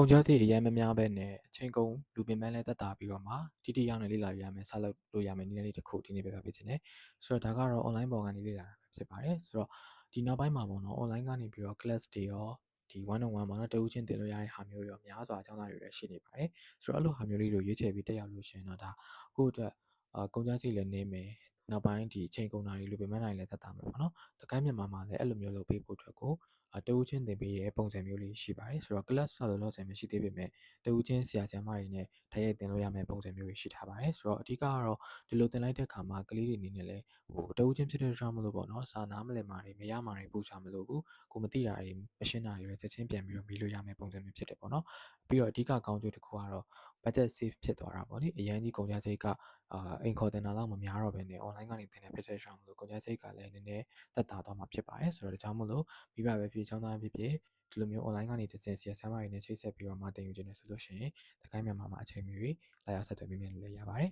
ကုန်ကျစရိတ်အရမ်းမများဘဲနဲ့အချိန်ကုန်လူပင်ပန်းလည်းသက်သာပြီးတော့မှထိထိရောက်ရောက်နဲ့လေ့လာလို့ရမယ်စလုပ်လို့ရမယ်နည်းလမ်းလေးတစ်ခုဒီနေ့ပြပြပေးချင်တယ်ဆိုတော့ဒါကတော့ online ပေါ်ကနေလေ့လာတာပဲဖြစ်ပါတယ်ဆိုတော့ဒီနောက်ပိုင်းမှာပေါ့နော် online ကနေပြီးတော့ class တွေရောဒီ one on one ပေါ့နော်တဦးချင်းသင်လို့ရတဲ့ဟာမျိုးတွေရောများစွာအကြောင်းသားတွေလည်းရှိနေပါတယ်ဆိုတော့အဲ့လိုဟာမျိုးလေးတွေရွေးချယ်ပြီးတက်ရောက်လို့ရှိရင်တော့ဒါကိုယ့်အတွက်ကုန်ကျစရိတ်လည်းနည်းမယ်နောက်ပိုင်းဒီအချိန်ကုန်တာတွေလူပင်ပန်းတာတွေလည်းသက်သာမယ်ပေါ့နော်တကိုင်းမြန်မာမှာလည်းအဲ့လိုမျိုးလုပ်ပေးဖို့အတွက်ကိုတဦးချင်းသင်ပေးတဲ့ပုံစံမျိုးလေးရှိပါတယ်ဆိုတော့ class ဆိုလို့ဆယ်မရှိသေးပေမဲ့တဦးချင်းဆရာဆရာမတွေနဲ့တိုက်ရိုက်သင်လို့ရမယ့်ပုံစံမျိုးတွေရှိထားပါတယ်ဆိုတော့အဓိကကတော့ဒီလိုသင်လိုက်တဲ့အခါမှာကလေးတွေအနေနဲ့လည်းတဦးချင်းဖြစ်တဲ့ကြောင့်မလို့ပေါ့နော်စာနာမလည်မှာတွေမရမှာတွေပူချာမလို့ဘူးကိုမသိတာတွေမရှင်းတာတွေလည်းချက်ချင်းပြန်ပြီးတော့မေးလို့ရမယ့်ပုံစံမျိုးဖြစ်တယ်ပေါ့နော်ပြီးတော့အဓိကကောင်းကျိုးတစ်ခုကတော့ budget save ဖြစ်သွားတာပေါ့လေအရင်ကြီးကုန်ကျစရိတ်ကအိမ်ခေါ်တင်တာတော့မများတော့ဘဲနဲ့ online ကနေသင်တဲ့ဖြစ်တဲ့ကြောင့်မလို့ကုန်ကျစရိတ်ကလည်းနည်းနည်းသက်သာသွားမှာဖြစ်ပါတယ်ဆိုတော့ဒါကြောင့်မလို့မိဘပဲဖြစ်ကျောင်းသားဖြစ်ဖြစ်ဒီလိုမျိုး online ကနေတစ်စင်ဆရာဆရာမတွေနဲ့ချိတ်ဆက်ပြီးတော့မှသင်ယူခြင်းနဲ့ဆိုလို့ရှိရင်တကိုင်းမြန်မာမှာအချိန်မီလာရောက်ဆက်သွယ်မိမယ်လို့လည်းရပါတယ်